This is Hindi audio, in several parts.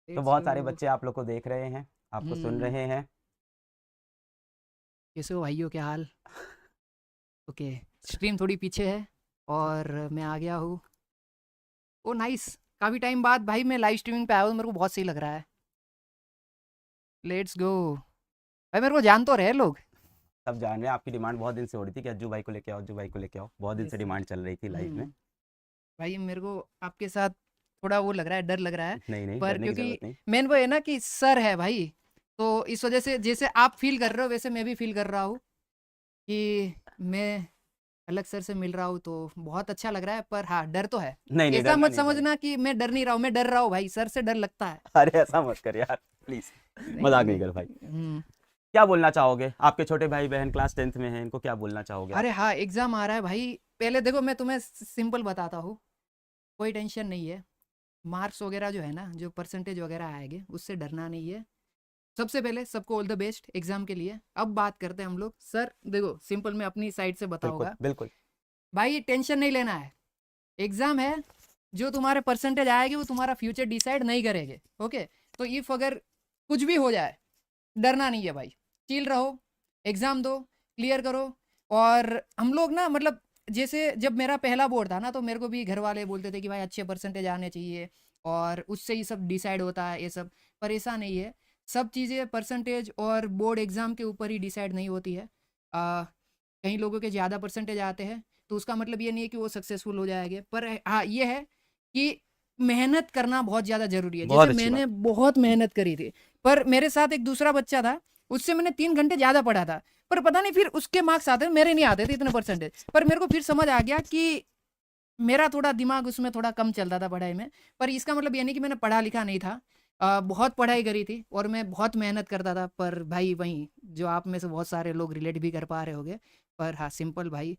तो लेट्स बहुत गो। सारे बच्चे आप लोग को देख रहे हैं, आपको सुन हम्म। रहे हैं। कैसे हो भाइयों, क्या हाल? ओके। स्ट्रीम थोड़ी पीछे है और मैं आ गया हूँ। ओ नाइस। काफ़ी टाइम बाद भाई मैं लाइव स्ट्रीमिंग पे आया हूँ, मेरे को बहुत सही लग रहा है। Let's go. भाई मेरे को जान तो रहे लोग। सब जान रहे हैं, आपकी डिमांड बहुत दिन से हो रही थी कि अज्जू भाई को लेके आओ, अज्जू भाई को लेके आओ, बहुत दिन यस से सर। डिमांड चल रही थी लाइव में। हम्म। भाई मेरे को आपके साथ थोड़ा वो लग रहा है, डर लग रहा है। नहीं नहीं, पर डरने की क्योंकि जरूरत नहीं। मेन वो है ना कि सर है भाई, तो इस वजह से जैसे आप फील कर रहे हो वैसे मैं भी फील कर रहा हूँ कि मैं अलग सर से मिल रहा हूँ, तो बहुत अच्छा लग रहा है। पर हाँ, डर तो है। नहीं नहीं, ऐसा डरना मत नहीं भाई। समझना कि मैं डर नहीं रहा हूँ, मैं डर रहा हूँ भाई, सर से डर लगता है। अरे ऐसा मत कर यार, प्लीज। नहीं मजाक नहीं नहीं। कर भाई। हम्म। क्या बोलना चाहोगे, आपके छोटे भाई बहन क्लास 10th में हैं, इनको क्या बोलना चाहोगे आप? अरे हाँ, एग्जाम आ रहा है भाई। पहले देखो मैं तुम्हें सिंपल बताता हूँ। कोई टेंशन नहीं है। मार्क्स वगैरह जो है ना, जो परसेंटेज वगैरह आएंगे उससे डरना नहीं है। सबसे पहले सबको ऑल द बेस्ट एग्जाम के लिए। अब बात करते हैं हम लोग। सर देखो, सिंपल मैं अपनी साइड से बिल्कुल बताऊंगा। बिल्कुल। भाई टेंशन नहीं लेना है। एग्जाम है। जो तुम्हारे परसेंटेज आएगी वो तुम्हारा फ्यूचर डिसाइड नहीं करेंगे। ओके। तो इफ अगर कुछ भी हो जाए, डरना नहीं है भाई। चिल रहो। एग्जाम दो। क्लियर करो। और हम लोग ना मतलब, जैसे जब मेरा पहला बोर्ड था ना, तो मेरे को भी घर वाले बोलते थे कि भाई अच्छे परसेंटेज आने चाहिए और उससे ही सब डिसाइड होता है ये सब। पर ऐसा नहीं है। सब चीज़ें परसेंटेज और बोर्ड एग्ज़ाम के ऊपर ही डिसाइड नहीं होती है। कई लोगों के ज़्यादा परसेंटेज आते हैं, तो उसका मतलब ये नहीं है कि वो सक्सेसफुल हो जाएंगे। पर हाँ ये है कि मेहनत करना बहुत ज़्यादा ज़रूरी है। बहुत जैसे अच्छी बात। मैंने बहुत मेहनत करी थी। पर मेरे साथ एक दूसरा बच्चा था, उससे मैंने 3 घंटे ज़्यादा पढ़ा था। पर पता नहीं फिर उसके मार्क्स आते थे, मेरे नहीं आते थे इतने परसेंटेज। पर मेरे को फिर समझ आ गया कि मेरा थोड़ा दिमाग उसमें थोड़ा कम चलता था पढ़ाई में। पर इसका मतलब ये नहीं कि मैंने पढ़ा लिखा नहीं था। बहुत पढ़ाई करी थी और मैं बहुत मेहनत करता था। पर भाई वहीं, जो आप में से बहुत सारे लोग रिलेट भी कर पा रहे होंगे। पर हाँ सिंपल भाई,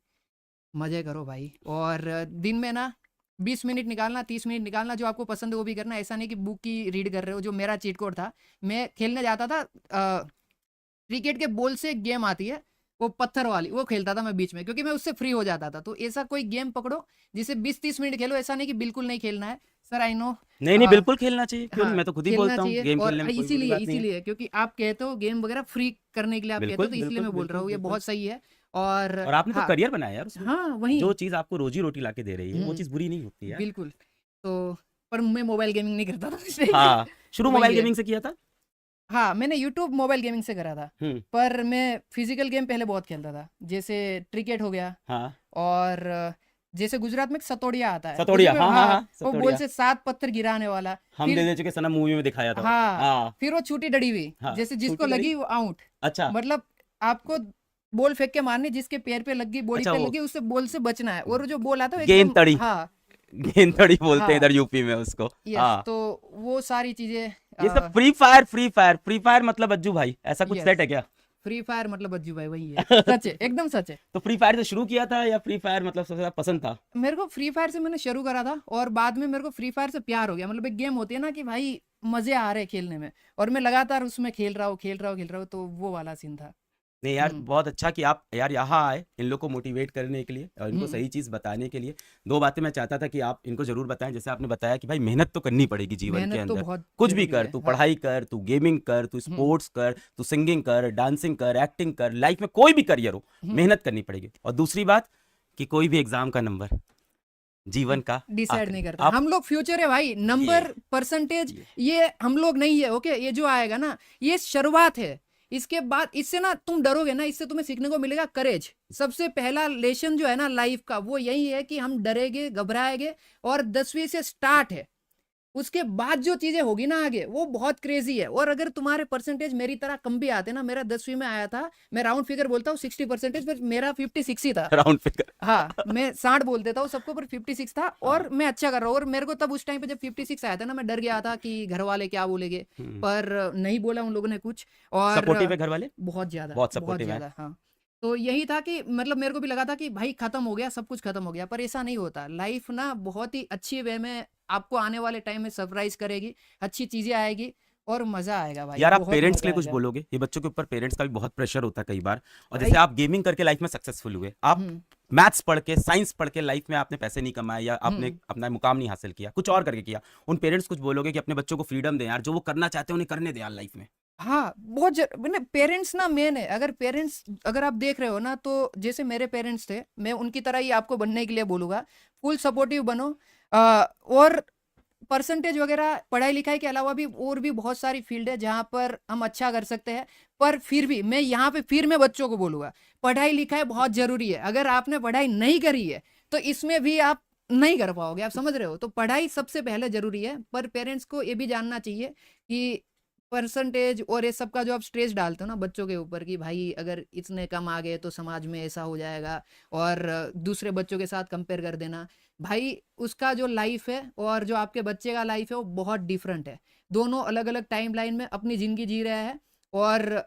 मज़े करो भाई। और दिन में ना 20 मिनट निकालना, 30 मिनट निकालना, जो आपको पसंद है वो भी करना। ऐसा नहीं कि बुक की रीड कर रहे हो। जो मेरा चीट कोड था, मैं खेलने जाता था। क्रिकेट के बॉल से एक गेम आती है, वो पत्थर वाली, वो खेलता था मैं बीच में, क्योंकि मैं उससे फ्री हो जाता था। तो ऐसा कोई गेम पकड़ो जिसे 20-30 मिनट खेलो। ऐसा नहीं कि बिल्कुल नहीं खेलना है। Sir I know. नहीं नहीं, बिल्कुल खेलना चाहिए, क्यों नहीं, हाँ, मैं तो खुद ही खेलना बोलता हूँ, चाहिए। गेम और खेलने में कोई बुरी इसीलिए बात नहीं है। इसीलिए क्योंकि आप कहते हो गेम वगैरह फ्री करने के लिए आप कहते हो, बिल्कुल तो इसलिए बिल्कुल मैं बोल रहा बिल्कुल हूँ ये बिल्कुल। बहुत सही है। और और आपने तो हाँ। करियर बनाया यार उसमें। हाँ वही। जो चीज़ आपको रोजी रोटी ला के दे रही है वो चीज़ बुरी नहीं होती यार। बिल्कुल। तो पर मैं मोबाइल गेमिंग नहीं करता था इसलिए हाँ, शुरू वही मोबाइल है। गेमिंग से किया था। हाँ, मैंने यूट्यूब मोबाइल गेमिंग से करा था। हम्म। पर मैं फिजिकल गेम पहले बहुत खेलता था, जैसे क्रिकेट हो गया। हाँ, और जैसे गुजरात में एक सतोड़िया आता है, सतोड़िया, उसमें हाँ हाँ हाँ, हाँ, वो बॉल सतोड़िया। से 7 पत्थर गिराने वाला। हम दे फिर दे चुके सनम मूवी में दिखाया था। हाँ, हाँ फिर वो छूटी डड़ी हुई, हाँ, जैसे जिसको छोटी लड़ी। लगी वो आउट। अच्छा मतलब आपको बॉल फेंक के मारनी, जिसके पैर पे लगी, बॉडी अच्छा, पे वो लगी, उससे बॉल से बचना है। और जो बॉल आता है वो गेंद एकदम तड़ी, हाँ। गेंद तड़ी बोलते हैं हाँ। इधर यूपी में उसको। यस, हाँ, तो वो सारी चीजें। ये सब free fire, free fire, free fire मतलब अज्जू भाई ऐसा कुछ यस, सेट है क्या? फ्री फायर मतलब अज्जू भाई वही है। सच है, एकदम सच है। तो फ्री फायर से शुरू किया था या फ्री फायर मतलब सबसे ज्यादा पसंद था? मेरे को फ्री फायर से मैंने शुरू करा था और बाद में मेरे को फ्री फायर से प्यार हो गया। मतलब एक गेम होती है ना कि भाई मजे आ रहे हैं खेलने में, और मैं लगातार उसमें खेल रहा हूँ खेल रहा हूँ खेल रहा हूँ, तो वो वाला सीन था। नहीं यार, हम्म। बहुत अच्छा कि आप यार यहाँ आए इन लोग को मोटिवेट करने के लिए और इनको हम्म। सही चीज़ बताने के लिए। दो बातें मैं चाहता था कि आप इनको ज़रूर बताएं। जैसे आपने बताया कि भाई मेहनत तो करनी पड़ेगी जीवन के मेहनत तो अंदर। बहुत कुछ भी जरूरी कर, है, तू हाँ। पढ़ाई कर, तू गेमिंग कर, तू हम्म। स्पोर्ट्स कर, तू सिंगिंग कर, डांसिंग कर, एक्टिंग कर, लाइफ में कोई भी करियर हो, हम्म। मेहनत करनी पड़ेगी। और दूसरी बात कि कोई भी एग्जाम का नंबर जीवन का डिसाइड आखिरी नहीं करता, आप हम लोग फ्यूचर है भाई, ये नंबर परसेंटेज ये ये हम लोग नहीं है। ओके, ये जो आएगा ना, ये शुरुआत है। इसके बाद इससे ना तुम डरोगे ना, इससे तुम्हें सीखने को मिलेगा करेज। सबसे पहला लेसन जो है ना लाइफ का, वो यही है कि हम डरेंगे घबराएंगे। और 10वीं से स्टार्ट है। उसके बाद जो चीजें होगी ना आगे, वो बहुत क्रेजी है। और अगर तुम्हारे परसेंटेज मेरी तरह कम भी आते ना, मेरा 10वीं में आया था, मैं राउंड फिगर बोलता हूँ 60%, पर मेरा 56 ही था। Round figure. हाँ, मैं 60 बोल देता हूँ सबको, पर 56 था। हाँ। और मैं अच्छा कर रहा हूँ। और मेरे को तब उस टाइम पे जब 56 आया था ना, मैं डर गया था कि घर वाले क्या बोलेंगे। हम्म। पर नहीं बोला उन लोगों ने कुछ। और सपोर्टिव है घर वाले? बहुत ज़्यादा बहुत बहुत सपोर्टिव है। ज़्यादा, हाँ। तो यही था कि मतलब मेरे को भी लगा था कि भाई खत्म हो गया, सब कुछ खत्म हो गया। पर ऐसा नहीं होता। लाइफ ना बहुत ही अच्छी वे में आपको आने वाले टाइम में सरप्राइज करेगी। अच्छी चीज़ें आएगी और मज़ा आएगा भाई, यार आप बहुत पेरेंट्स के मज़ा लिए कुछ आएगा। बोलोगे? ये बच्चों के ऊपर पेरेंट्स का भी बहुत प्रेशर होता है कई बार। और जैसे भाई। आप गेमिंग करके लाइफ में सक्सेसफुल हुए, आप हम्म। मैथ्स पढ़ के, साइंस पढ़ के लाइफ में आपने पैसे नहीं कमाए या आपने अपना मुकाम नहीं हासिल किया, कुछ और करके किया, उन पेरेंट्स कुछ बोलोगे कि अपने बच्चों को फ्रीडम दें यार, जो वो करना चाहते हैं उन्हें करने दें यार लाइफ में? हाँ, पेरेंट्स ना मेन है। अगर आप देख रहे हो ना, तो जैसे मेरे पेरेंट्स थे, मैं उनकी तरह ही आपको बनने के लिए बोलूँगा। फुल सपोर्टिव बनो। और परसेंटेज वगैरह, पढ़ाई लिखाई के अलावा भी और भी बहुत सारी फील्ड है जहाँ पर हम अच्छा कर सकते हैं। पर फिर भी मैं यहाँ पे मैं बच्चों को बोलूँगा, पढ़ाई लिखाई बहुत ज़रूरी है। अगर आपने पढ़ाई नहीं करी है तो इसमें भी आप नहीं कर पाओगे, आप समझ रहे हो? तो पढ़ाई सबसे पहले ज़रूरी है। पर पेरेंट्स को ये भी जानना चाहिए कि परसेंटेज और ये सब का जो आप स्ट्रेस डालते हो ना बच्चों के ऊपर, कि भाई अगर इतने कम आ गए तो समाज में ऐसा हो जाएगा, और दूसरे बच्चों के साथ कंपेयर कर देना, भाई उसका जो लाइफ है और जो आपके बच्चे का लाइफ है वो बहुत डिफरेंट है। दोनों अलग अलग टाइम लाइन में अपनी ज़िंदगी जी रहे हैं। और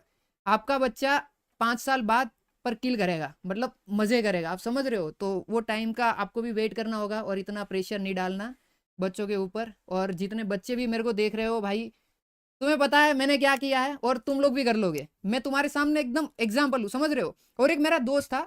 आपका बच्चा 5 साल बाद पर किल करेगा, मतलब मज़े करेगा, आप समझ रहे हो? तो वो टाइम का आपको भी वेट करना होगा, और इतना प्रेशर नहीं डालना बच्चों के ऊपर। और जितने बच्चे भी मेरे को देख रहे हो भाई, तुम्हें पता है मैंने क्या किया है और तुम लोग भी कर लोगे। मैं तुम्हारे सामने एकदम एग्जाम्पल हूँ, समझ रहे हो? और एक मेरा दोस्त था,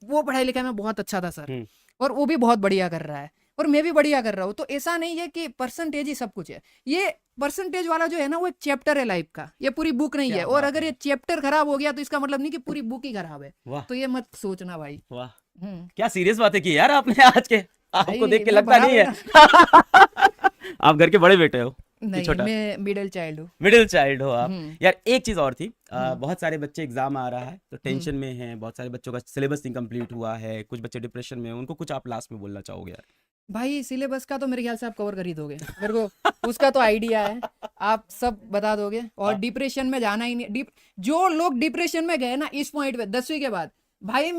वो पढ़ाई लिखाई में बहुत अच्छा था सर, और वो भी बहुत बढ़िया कर रहा है, और मैं भी बढ़िया कर रहा हूँ। तो ऐसा नहीं है कि परसेंटेज ही सब कुछ है। ये परसेंटेज वाला जो है ना, वो एक चैप्टर है लाइफ का, ये पूरी बुक नहीं क्या है। और बात अगर है। ये चैप्टर खराब हो गया तो इसका मतलब नहीं कि पूरी बुक ही खराब है। वाह तो ये मत सोचना भाई। वाह, हम्म क्या सीरियस बातें की यार आपने आज के। आपको भाई देख के मैं लगता बड़ा नहीं है बेटा आप घर के बड़े बेटे हो कि नहीं, छोटा? मैं मिडिल चाइल्ड हूँ। मिडिल चाइल्ड हो आप। हम्म यार एक चीज और थी, हम्म बहुत सारे बच्चे एग्जाम आ रहा है तो हम्म टेंशन में हैं, बहुत सारे बच्चों का सिलेबस इनकम्प्लीट हुआ है, कुछ बच्चे डिप्रेशन में हैं, उनको कुछ आप लास्ट में बोलना चाहोगे यार? भाई सिलेबस का तो मेरे ख्याल से आप कवर कर ही दोगे, मेरे को उसका तो आइडिया है, आप सब बता दोगे। और आप डिप्रेशन में जाना ही नहीं। जो लोग डिप्रेशन में गए ना इस पॉइंट पे 10वीं के बाद, भाई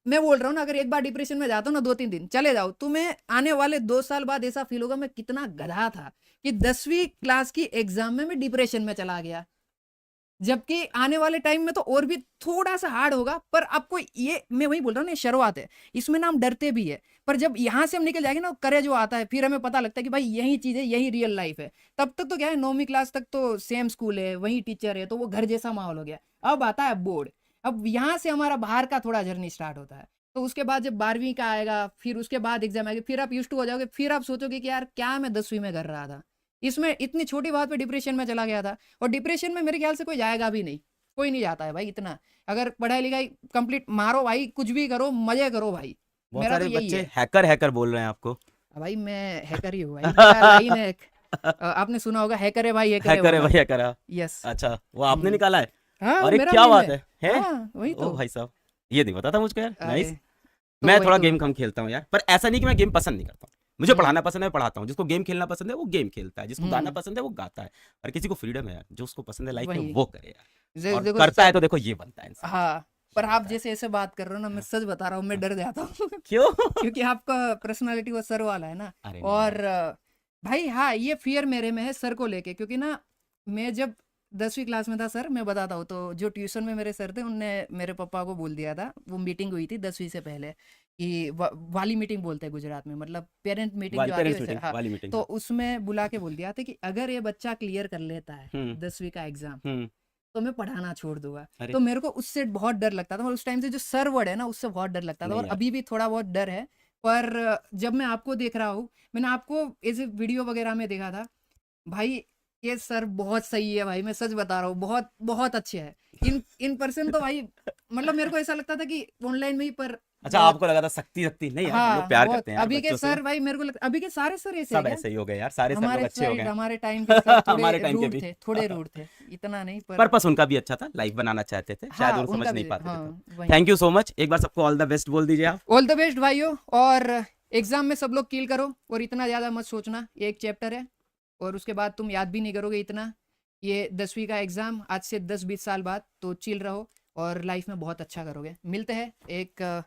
मैं बोल रहा हूँ ना, अगर एक बार डिप्रेशन में जाता हूँ ना, 2-3 दिन चले जाओ, तुम्हें आने वाले 2 साल बाद ऐसा फील होगा मैं कितना गधा था कि 10वीं क्लास की एग्जाम में मैं डिप्रेशन में चला गया। जबकि आने वाले टाइम में तो और भी थोड़ा सा हार्ड होगा। पर आपको ये, मैं वही बोल रहा हूँ ना, शुरुआत है, इसमें ना हम डरते भी है। पर जब यहाँ से हम निकल जाएंगे ना, करेज जो आता है, फिर हमें पता लगता है कि भाई यही चीज़ है, यही रियल लाइफ है। तब तक तो क्या है, 9वीं क्लास तक तो सेम स्कूल है, वही टीचर है, तो वो घर जैसा माहौल हो गया। अब आता है बोर्ड, अब यहाँ से हमारा बाहर का थोड़ा जर्नी स्टार्ट होता है। तो उसके बाद जब 12वीं का आएगा, फिर उसके बाद एग्जाम आएगी, फिर आप यूज्ड टू हो जाओगे, फिर आप सोचोगे कि यार क्या मैं 10वीं में कर रहा था, इसमें इतनी छोटी बात पे डिप्रेशन में चला गया था। और डिप्रेशन में मेरे ख्याल से कोई जाएगा भी नहीं, कोई नहीं जाता है भाई इतना। अगर पढ़ाई लिखाई कंप्लीट मारो भाई, कुछ भी करो, मजे करो भाई। बहुत मेरा तो सारे यही बच्चे है। हैकर हैकर बोल रहे हैं आपको। भाई मैं हैकर ही हूँ भाई, मेरा लाइन है एक। आपने सुना होगा, हैकर है भाई, हैकर है हैकर है वाला। भैया करा। यस। अच्छा, वो आपने निकाला है? हाँ, अरे मेरा क्या लाइन बात है। है? हाँ वही ओ तो। भाई साहब, ये नहीं पता था मुझको यार। अरे नाइस। तो मैं वही थोड़ा तो। गेम कम खेलता हूँ यार, पर ऐसा नहीं कि मैं गेम पसंद नहीं करता हूँ। मुझे हम्म पढ़ाना पसंद है, मैं पढ़ाता हूँ। जिसको गेम खेलना पसंद है वो गेम खेलता है, जिसको गाना हम्म पसंद है वो गाता है। और किसी को फ्रीडम है यार, जो उसको पसंद है लाइफ में वही। वो करे यार, और देखो करता है सर। तो देखो ये बनता है इंसान। हाँ, पर आप बनता है। जैसे ऐसे बात कर रहे हो ना, मैं हाँ, सच बता रहा हूँ, मैं हाँ। डर जाता हूँ क्यों? क्योंकि आपका पर्सनालिटी वो सर वाला है ना। अरे नहीं और यार। भाई हाँ, ये फियर मेरे में है सर को लेके, क्योंकि ना मैं जब 10वीं क्लास में था सर, मैं बताता हूँ, तो जो ट्यूशन में मेरे सर थे उनने मेरे पापा को बोल दिया था, वो मीटिंग हुई थी 10वीं से पहले, कि वाली मीटिंग बोलते हैं गुजरात में, मतलब पेरेंट मीटिंग जो आती है पेरेंट्स वैसे। मीटिंग हाँ, वाली मीटिंग, तो हाँ। उसमें बुला के बोल दिया था कि अगर ये बच्चा क्लियर कर लेता है हम्म 10वीं का एग्जाम, हम्म। तो मैं पढ़ाना छोड़ दूंगा। अरे तो मेरे को उससे बहुत डर लगता था, और उस टाइम से जो सर वर्ड है ना, उससे बहुत डर लगता था, नहीं और यार। अभी भी थोड़ा बहुत डर है। पर जब मैं आपको देख रहा हूँ, मैंने आपको ऐसे वीडियो वगैरह में देखा था भाई, ये सर बहुत सही है भाई, मैं सच बता रहा हूँ, बहुत बहुत अच्छे हैं। इन पर्सन तो भाई, मतलब मेरे को ऐसा लगता था कि ऑनलाइन में ही, पर अच्छा, बहुत। आपको लगा था सख्ती सख्ती? नहीं यार, लोग हाँ प्यार बहुत। करते हैं यार अभी के बच्चों से। सर भाई, मेरे को लगता अभी के सारे सर ऐसे है सब क्या? ऐसे ही हो गए यार, सारे सर लोग हमारे अच्छे हो साइड गए। हमारे टाइम के सर थोड़े हमारे टाइम के रूड भी। थे, थोड़े रूड थे, इतना नहीं पर। पर्पस उनका भी अच्छा था, लाइफ बनाना चाहते थे, शायद हाँ वो समझ उनका नहीं भी, पाते थे हाँ तब। वही। थैंक यू सो मच, एक बार सबको ऑल द बेस्ट बोल दीजिए आप। ऑल द बेस्ट भाइयों, और एग्जाम में सब लोग किल करो, और इतना ज़्यादा मत सोचना, ये एक चैप्टर है, और उसके बाद तुम याद भी नहीं करोगे इतना। ये 10वीं का एग्ज़ाम आज से 10-20 साल बाद, तो चिल रहो और लाइफ में बहुत अच्छा करोगे। मिलते हैं एक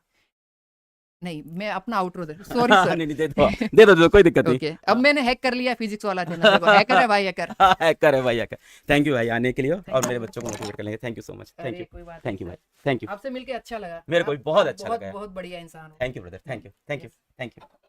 नहीं, मैं अपना आउटरो दे, सॉरी सर। नहीं नहीं, दे दो, कोई दिक्कत नहीं। ओके, अब मैंने हैक कर लिया फिजिक्स वाला चैनल, देखो हैकर है भाई, हैकर। हैकर है भाई, हैकर। थैंक यू भाई आने के लिए, और Thank मेरे you। बच्चों को मोटिवेट करने के लिए। Thank you so much. Thank अरे यू। कोई बात थैंक यू नहीं भाई, सर, थैंक यू। आपसे मिलके अच्छा लगा। मेरे को भी आप बहुत अच्छा बहुत लगा यार। बहुत बढ़िया इंसान हो। Thank you brother, thank you, thank you, yes. Thank you.